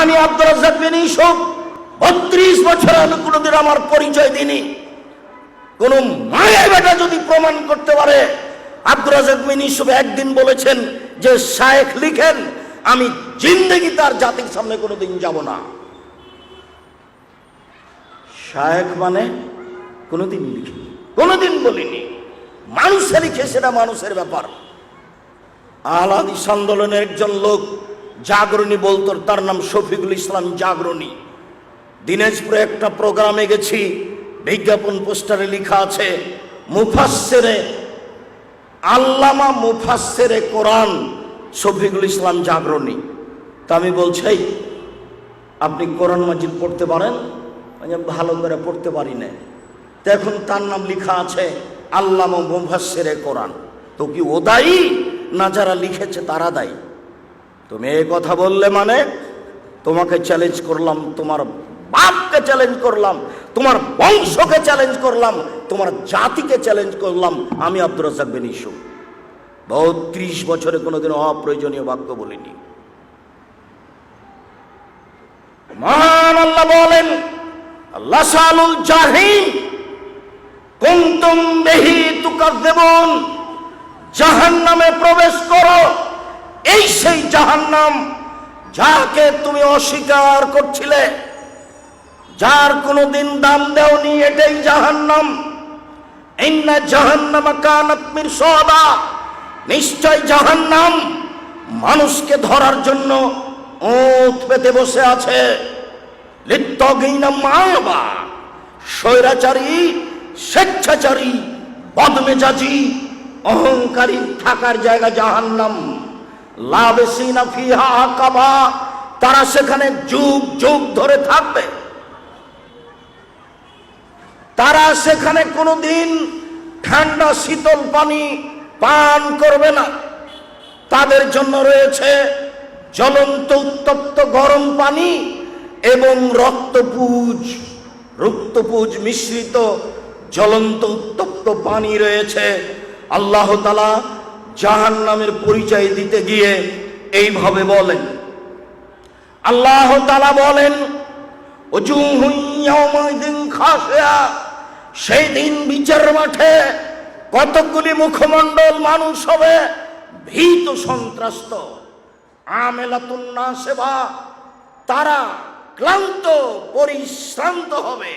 আমি আব্দুর রাজ্জাক বিন ইউসুফ 32 বছর আমি কোনোদিন আমার পরিচয় দিইনি। কোন মায়ের বেটা যদি প্রমাণ করতে পারে আব্দুর রাজ্জাক বিন ইউসুফ একদিন বলেছেন যে শায়েখ লিখেন, আমি জিন্দেগি তার জাতির সামনে কোনোদিন যাব না। শায়েখ মানে কোনোদিন লিখিনি, কোনোদিন বলিনি। মানুষে লিখে, সেটা মানুষের ব্যাপার। আহলে হাদিস আন্দোলনের একজন লোক জাগরণী বলতো, তার নাম শফিকুল ইসলাম জাগরণী। দিনাজপুরে একটা প্রোগ্রামে গেছি, বিজ্ঞাপন পোস্টারে লেখা আছে মুফাসসিরে আল্লামা মুফাসসিরে কোরআন শফিকুল ইসলাম জাগরণী। তা আমি বলছি, আপনি কোরআন মাজিদ পড়তে পারেন? ভালো করে পড়তে পারি না। তো এখন তার নাম লেখা আছে আল্লামা মুফাসসিরে কোরআন। তো কি ও দায়ী না যারা লিখেছে তারা দায়ী? তুমি এই কথা বললে মানে তোমাকে চ্যালেঞ্জ করলাম, তোমার বাপকে চ্যালেঞ্জ করলাম, তোমার বংশকে চ্যালেঞ্জ করলাম, তোমার জাতিকে চ্যালেঞ্জ করলাম। আমি আব্দুর রাজ্জাক বিন ইউসুফ 32 বছরে কোনোদিন অপ্রয়োজনীয় বাক্য বলিনি। মহান আল্লাহ বলেন, লাসালুল জাহিম কুনতুম বিহি তুকাজ্জিবুন, জাহান্নামে প্রবেশ করো। এই সেই জাহান্নাম যাকে তুমি অস্বীকার করছিলে, যার কোনোদিন দাম দেওনি, এটাই জাহান্নাম। ইন্না জাহান্নামা কানাত মিরসাদা, নিশ্চয় জাহান্নাম মানুষকে ধরার জন্য ওঁত পেতে বসে আছে। লিত্তাগিনা মায়াবা, স্বৈরাচারী, স্বেচ্ছাচারী, বদমেজাজি, অহংকারী থাকার জায়গা জাহান্নাম। লাবিসিনা ফিহা আকাবা, তারা সেখানে যুগ যুগ ধরে থাকবে। তারা সেখানে কোনোদিন ঠান্ডা শীতল পানি পান করবে না। তাদের জন্য রয়েছে জ্বলন্ত উত্তপ্ত গরম পানি এবং রক্তপুজ মিশ্রিত জ্বলন্ত উত্তপ্ত পানি রয়েছে। আল্লাহ তাআলা জাহান্নামের পরিচয় দিতে গিয়ে এইভাবে বলেন, আল্লাহ তাআলা বলেন, উজুহু ইয়াওমাইদিন খাশিয়া, সেই দিন বিচার মাঠে কতগুলি মুখমণ্ডল মানুষ হবে ভীত সন্ত্রস্ত। আমেলাতুন নাসিবা, তারা ক্লান্ত পরিশ্রান্ত হবে।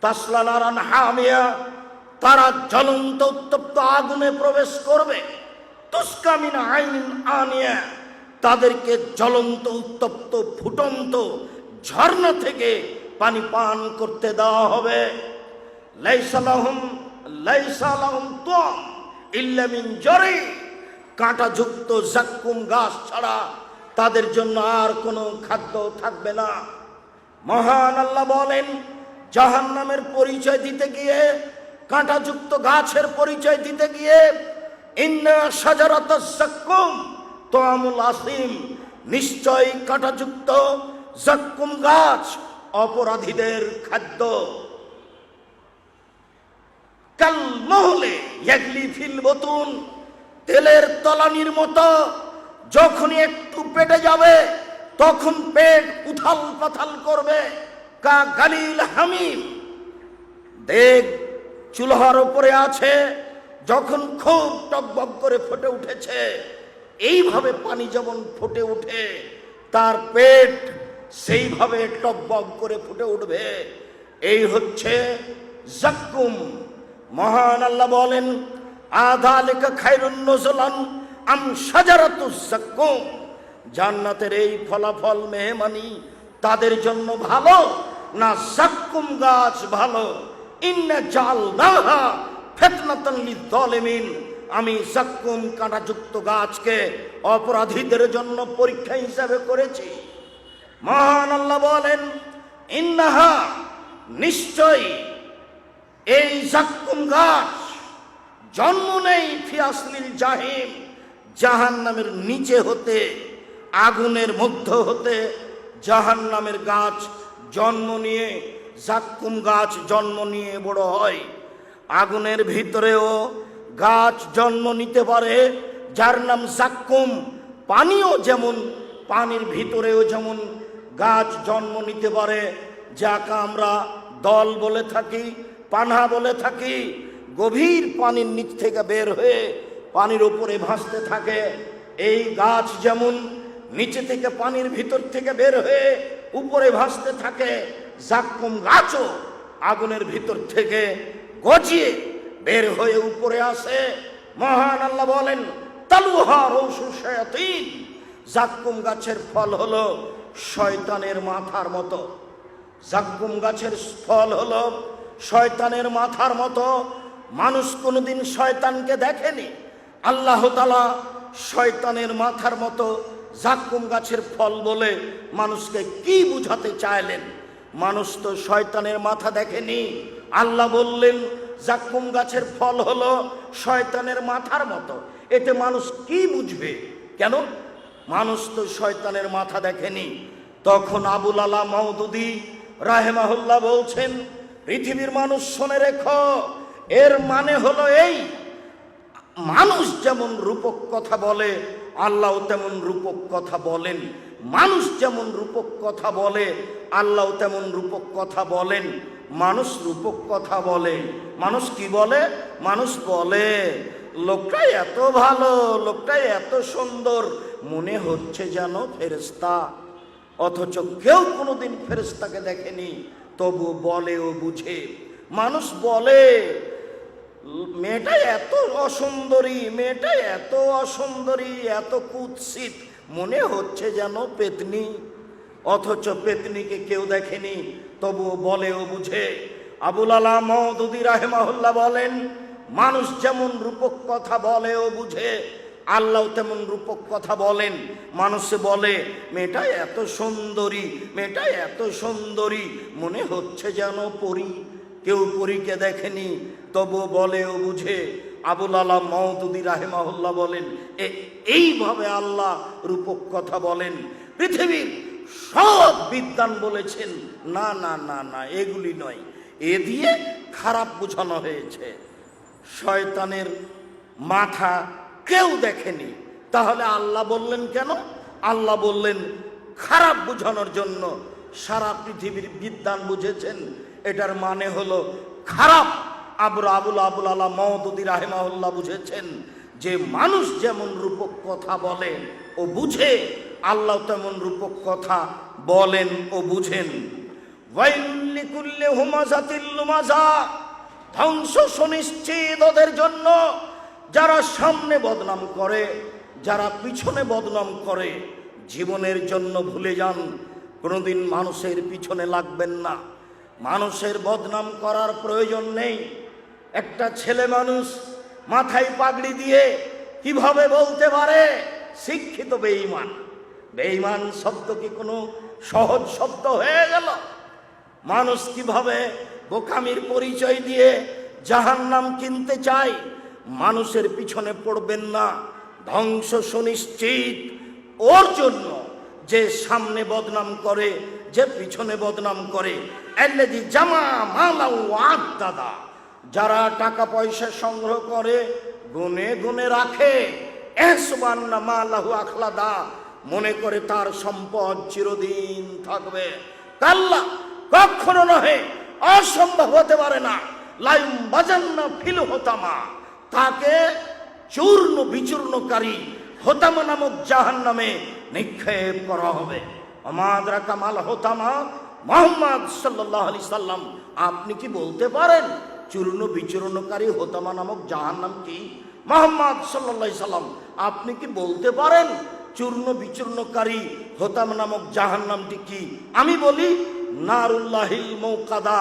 তাসলা নারান হামিয়া, তারা জ্বলন্ত উত্তপ্ত আগুনে প্রবেশ করবে। তুসকা মিন আইনিন আনিয়া, তাদেরকে জ্বলন্ত উত্তপ্ত ফুটন্ত ঝর্ণা থেকে পানি পান করতে দেওয়া হবে। লাইসা লাহুম তুম ইল্লা মিন জারি, কাঁটাযুক্ত জাক্কুম গাছ ছাড়া তাদের জন্য আর কোনো খাদ্য থাকবে না। মহান আল্লাহ বলেন, জাহান্নামের পরিচয় দিতে গিয়ে, কাঁটাযুক্ত গাছের পরিচয় দিতে গিয়ে, ইন্না শাজারাতাজ জাক্কুম তুআমুল আসিম, নিশ্চয় কাঁটাযুক্ত জাক্কুম গাছ অপরাধীদের খাদ্য। কাল মুহলে ইয়াগলি ফিল বুতুন, তেলের তলানির মতো যখনই একটু পেটে যাবে তখন পেট উথাল পাথাল করবে। কা গালিল হামিম, দেগ চুলার উপরে আছে, যখন খুব টকবক করে ফুটে উঠেছে, এইভাবে পানি যেমন ফুটে উঠে তার পেট সেইভাবে টকবক করে ফুটে উঠবে। এই হচ্ছে জাক্কুম। মহান আল্লাহ বলেন, আযালিকা খায়রুন নুজুলান আম শাজারাতুজ জাক্কুম, জান্নাতের এই ফলাফল মেহমানি তাদের জন্য ভালো না জাক্কুম গাছ ভালো? ইন্না জাআলনাহা ফিতনাতান লিয-যালিমিন, আমি জাক্কুম কাঁটাযুক্ত গাছকে অপরাধীদের জন্য পরীক্ষা হিসাবে করেছি। মহান আল্লাহ বলেন, ইন্নাহা, নিশ্চয় এই জাক্কুম গাছ জন্ম নেই ফি আসলিল জাহিম, জাহান্নামের নিচে হতে, আগুনের মধ্য হতে জাহান্নামের গাছ জন্ম নিয়ে, জাক্কুম গাছ জন্ম নিয়ে বড় হয়। আগুনের ভিতরেও গাছ জন্ম নিতে পারে যার নাম জাক্কুম। পানিও যেমন, পানির ভিতরেও যেমন গাছ জন্ম নিতে পারে, যাকে আমরা দল বলে থাকি, পানা বলে থাকি, গভীর পানির নিচ থেকে বের হয়ে পানির উপরে ভাসতে থাকে। এই গাছ যেমন নিচে থেকে পানির ভিতর থেকে বের হয়ে উপরে ভাসতে থাকে, জাক্কুম গাছও আগুনের ভিতর থেকে গজিয়ে বের হয়ে উপরে আসে। মহান আল্লাহ বলেন, তালুহা রৌসু শায়াতিন, জাক্কুম গাছের ফল হলো শয়তানের মাথার মতো। জাক্কুম গাছের ফল হলো শয়তানের মাথার মতো। মানুষ কোনোদিন শয়তানকে দেখেনি, আল্লাহ তাআলা শয়তানের মাথার মতো জাক্কুম গাছের ফল বলে মানুষকে কি বুঝাতে চাইলেন? মানুষ তো শয়তানের মাথা দেখেনি, আল্লাহ বললেন জাক্কুম গাছের ফল হলো শয়তানের মাথার মতো। এতে মানুষ কি বুঝবে? কেন? মানুষ তো শয়তানের মাথা দেখেনি। তখন আবুল আলা মওদুদী রাহিমাহুল্লাহ বলছেন, পৃথিবীর মানুষ শুনে রেখো, এর মানে হলো এই, মানুষ যেমন রূপক কথা বলে আল্লাহ তেমন রূপক কথা বলেন। মানুষ যেমন রূপক কথা বলে আল্লাহ তেমন রূপক কথা বলেন। মানুষ রূপক কথা বলে, মানুষ কি বলে? মানুষ বলে লোকটাই এত ভালো, লোকটাই এত সুন্দর, মনে হচ্ছে যেন ফেরেশতা। অথচ কেউ কোনোদিন ফেরেশতাকে দেখেনি, তবু বলে ও বুঝে। মানুষ বলে মেয়েটা এত অসুন্দরী, মেয়েটা এত অসুন্দরী, এত কুৎসিত, মনে হচ্ছে যেন পেতনি। অথচ পেতনিকে কেউ দেখেনি, তবুও বলে ও বুঝে। আবুল আলা মওদুদী রাহিমাহুল্লাহ বলেন, মানুষ যেমন রূপক কথা বলে ও বুঝে, আল্লাহ তেমন রূপক কথা বলেন। মানুষ বলে মেয়েটা এত সুন্দরী, মেয়েটা এত সুন্দরী, মনে হচ্ছে যেন পরী। কেউ পরীকে দেখেনি, তবু বলে ও বুঝে। আবুল আলা মওদুদী রাহিমাহুল্লাহ বলেন, এইভাবে আল্লাহ রূপক কথা বলেন। পৃথিবীর সব বিদ্বান বলেছেন না না না না, এগুলি নয়, এ দিয়ে খারাপ বোঝানো হয়েছে। শয়তানের মাথা কেউ দেখেনি, তাহলে আল্লাহ বললেন কেন? আল্লাহ বললেন খারাপ বোঝানোর জন্য। সারা পৃথিবীর বিদ্বান বুঝেছেন এটার মানে হলো খারাপ। আবুল আলা মওদুদী রাহিমাহুল্লাহ বুঝেছেন যে মানুষ যেমন রূপক কথা বলে ও বুঝে, আল্লাহ তেমন রূপক কথা বলেন ও বুঝেন। ওয়াইলুল লিকুল্লি হুমাযাতিল লুমাযা, ধ্বংস সুনিশ্চিত ওদের জন্য যারা সামনে বদনাম করে, যারা পিছনে বদনাম করে। জীবনের জন্য ভুলে যান, কোনোদিন মানুষের পিছনে লাগবেন না। মানুষের বদনাম করার প্রয়োজন নেই। একটা ছেলে মানুষ মাথায় পাগড়ি দিয়ে কিভাবে বলতে পারে শিক্ষিত বেঈমান? বেঈমান শব্দ কি কোনো সহজ শব্দ হয়ে গেল? মানুষ কিভাবে বোকামির পরিচয় দিয়ে জাহান্নাম কিনতে চায়? মানুষের পিছনে পড়বেন না, ধ্বংস সুনিশ্চিত ওর জন্য যে সামনে বদনাম করে, যে পিছনে বদনাম করে। আল্লাযী জামা মালা ওয়া আদ্দাদা, যারা টাকা পয়সা সংগ্রহ করে গুনে গুনে রাখে, ইহসাবান্না মালাহু আখলাদা, মনে করে তার সম্পদ চিরদিন থাকবে। কাল্লা, কখনো নহে, অসম্ভব হতে পারে না। লাইম বাজান্না ফিল হোতামা, তাকে চূর্ণ বিচূর্ণকারী হোতামা নামক জাহান্নামে নিক্ষেপ করা হবে। আমাদরা কামাল হোতামা, মুহাম্মদ সাল্লাল্লাহু আলাইহি সাল্লাম, আপনি কি বলতে পারেন চূর্ণ বিচূর্ণকারী হোতামা নামক জাহান্নাম কি? মুহাম্মদ সাল্লাল্লাহু আলাইহি সাল্লাম, আপনি কি বলতে পারেন চূর্ণ বিচূর্ণকারী হোতামা নামক জাহান্নামটি কি? আমি বলি নারুল্লাহিল মৌকাদা,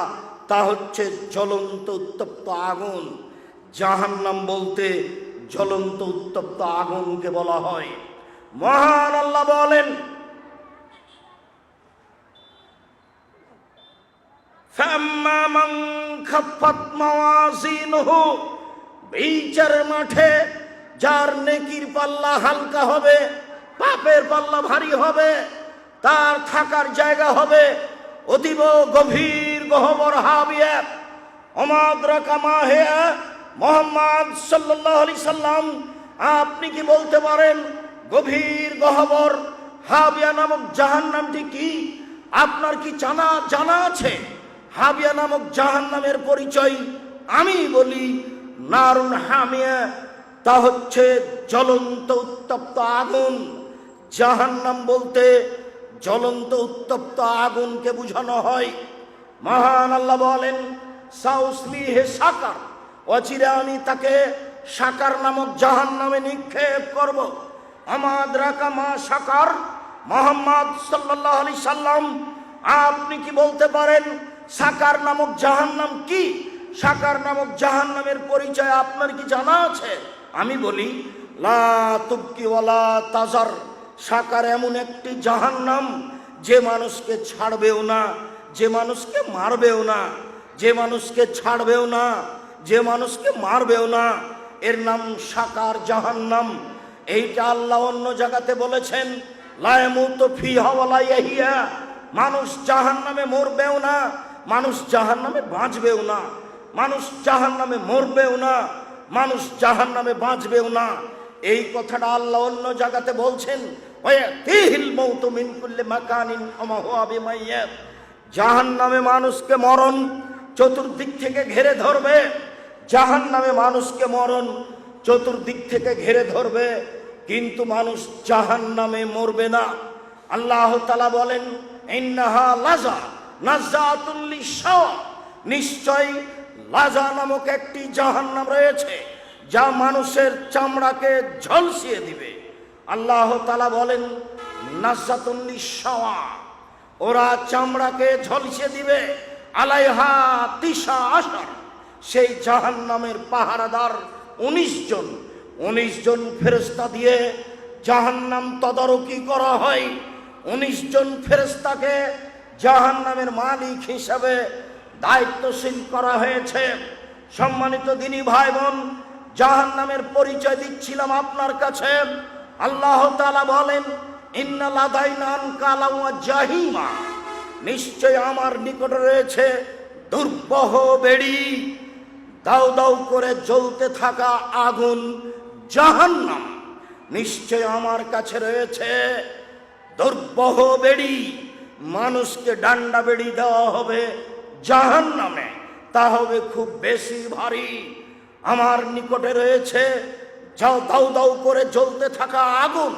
তা হচ্ছে জ্বলন্ত উত্তপ্ত আগুন। জাহান্নাম বলতে জ্বলন্ত উত্তপ্ত আগুনকে বলা হয়। মহান আল্লাহ বলেন, ফাম্মা মান খাফফাত মাওয়াজিনুহু, বিচারের মাঠে যার নেকির পাল্লা হালকা হবে, পাপের পাল্লা ভারী হবে, তার থাকার জায়গা হবে অতীব গভীর গহ্বর হাবিয়া। আমাদরাকা মা হিয়া, মুহাম্মদ সাল্লাল্লাহু আলাইহি সাল্লাম, আপনি কি বলতে পারেন গভীর গহ্বর হাবিয়া নামক জাহান্নামটি কি? আপনার কি জানা আছে হাবিয়া নামক জাহান্নামের পরিচয়? আমি বলি নারুন হামিয়া, তা হচ্ছে জ্বলন্ত উত্তপ্ত আগুন। জাহান্নাম বলতে জ্বলন্ত উত্তপ্ত আগুনকে বোঝানো হয়। মহান আল্লাহ বলেন সাউসলিহে সাকার, অচিরে আমি তাকে সাকার নামক জাহান্নামে নিক্ষেপ করব। আমাদ্রাকা মা সাকার, মুহাম্মদ সাল্লাল্লাহু আলাইহি সাল্লাম আপনি কি বলতে পারেন সাকার নামক জাহান্নাম কি? সাকার নামক জাহান্নামের পরিচয় আপনার কি জানা আছে? আমি বলি লা তুবকি ওয়ালা তাজার। সাকার এমন একটি জাহান্নাম যে মানুষকে ছাড়বেও না, যে মানুষকে মারবেও না, যে মানুষকে ছাড়বেও না, যে মানুষকে মারবেও না, এর নাম সাকার জাহান্নাম। এইটা আল্লাহ অন্য জায়গাতে বলেছেন লা ইয়ামুতু ফিহা ওয়ালা ইয়াহিয়া। মানুষ জাহান্নামে মরবেও না, মানুষ জাহান্নামে বাঁচবেও না, মানুষ জাহান্নামে মরবেও না, মানুষ জাহান্নামে বাঁচবেও না। এই কথাটা আল্লাহ অন্য জায়গাতে বলছেন ওয়াতিহিল মাউতু মিন কুল্লি মাকানিন ওয়া মা হুয়া বিমাইয়্যিত। জাহান্নামে মানুষকে মরণ চতুর্দিক থেকে ঘিরে ধরবে। জাহান্নামে মানুষকে মরণ চতুর্দিক থেকে ঘিরে ধরবে, কিন্তু মানুষ জাহান্নামে মরবে না। আল্লাহ তাআলা বলেন ইন্নাহা লাযা নাযাতুল লিশাওয়া, নিশ্চয় লাজা নামক একটি জাহান্নাম রয়েছে যা মানুষের চামড়াকে ঝলসিয়ে দিবে। আল্লাহ তাআলা বলেন নাযাতুল লিশাওয়া, ওরা চামড়াকে ঝলসিয়ে দিবে। আলাইহা তিসা আশার, সেই জাহান্নামের পাহারাদার 19 জন ফেরেশতা দিয়ে জাহান্নাম তদারকি করা হয়। 19 জন ফেরেশতাকে জাহান্নামের মালিক হিসাবে দায়িত্বশীল করা হয়েছে। সম্মানিত দিনী ভাই বোন, জাহান্নামের পরিচয় দিচ্ছিলাম আপনার কাছে। আল্লাহ তাআলা বলেন ইন্না লাদাইনা আনকালা ওয়া জাহিমা, নিশ্চয় আমার নিকটে রয়েছে দুর্বহ বেড়ি, দাউ দাউ করে জ্বলতে থাকা আগুন জাহান্নাম। নিশ্চয় আমার কাছে রয়েছে দুর্বহ বেড়ি, মানুষকে ডান্ডা বেড়ি দেওয়া হবে জাহান্নামে, তা হবে খুব বেশি ভারী। আমার নিকটে রয়েছে দাউ দাউ করে জ্বলতে থাকা আগুন।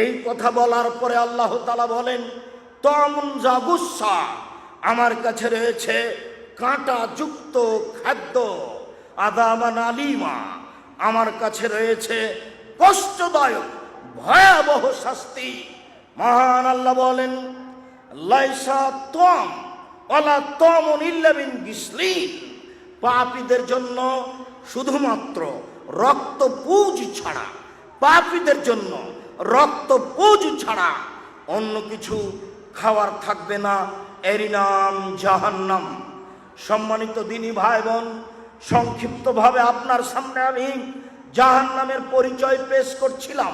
এই কথা বলার পরে আল্লাহ তাআলা বলেন তামুন জাগুসা, আমার কাছে রয়েছে কাঁটা যুক্ত খাদ্য। আযাবান আলিমা, আমার কাছে রয়েছে কষ্টদায়ক ভয়াবহ শাস্তি। মহান আল্লাহ বলেন লাইসা তাম ওয়ালা তামুন ইল্লা মিন গিসলিন, পাপীদের জন্য শুধুমাত্র রক্তপুঁজ ছাড়া, পাপীদের জন্য রক্তপুঁজ ছাড়া অন্য কিছু খাওয়ার থাকবে না, এরই নাম জাহান্নাম। সম্মানিত দিনী ভাই বোন, সংক্ষিপ্তভাবে আপনার সামনে আমি জাহান্নামের পরিচয় পেশ করছিলাম।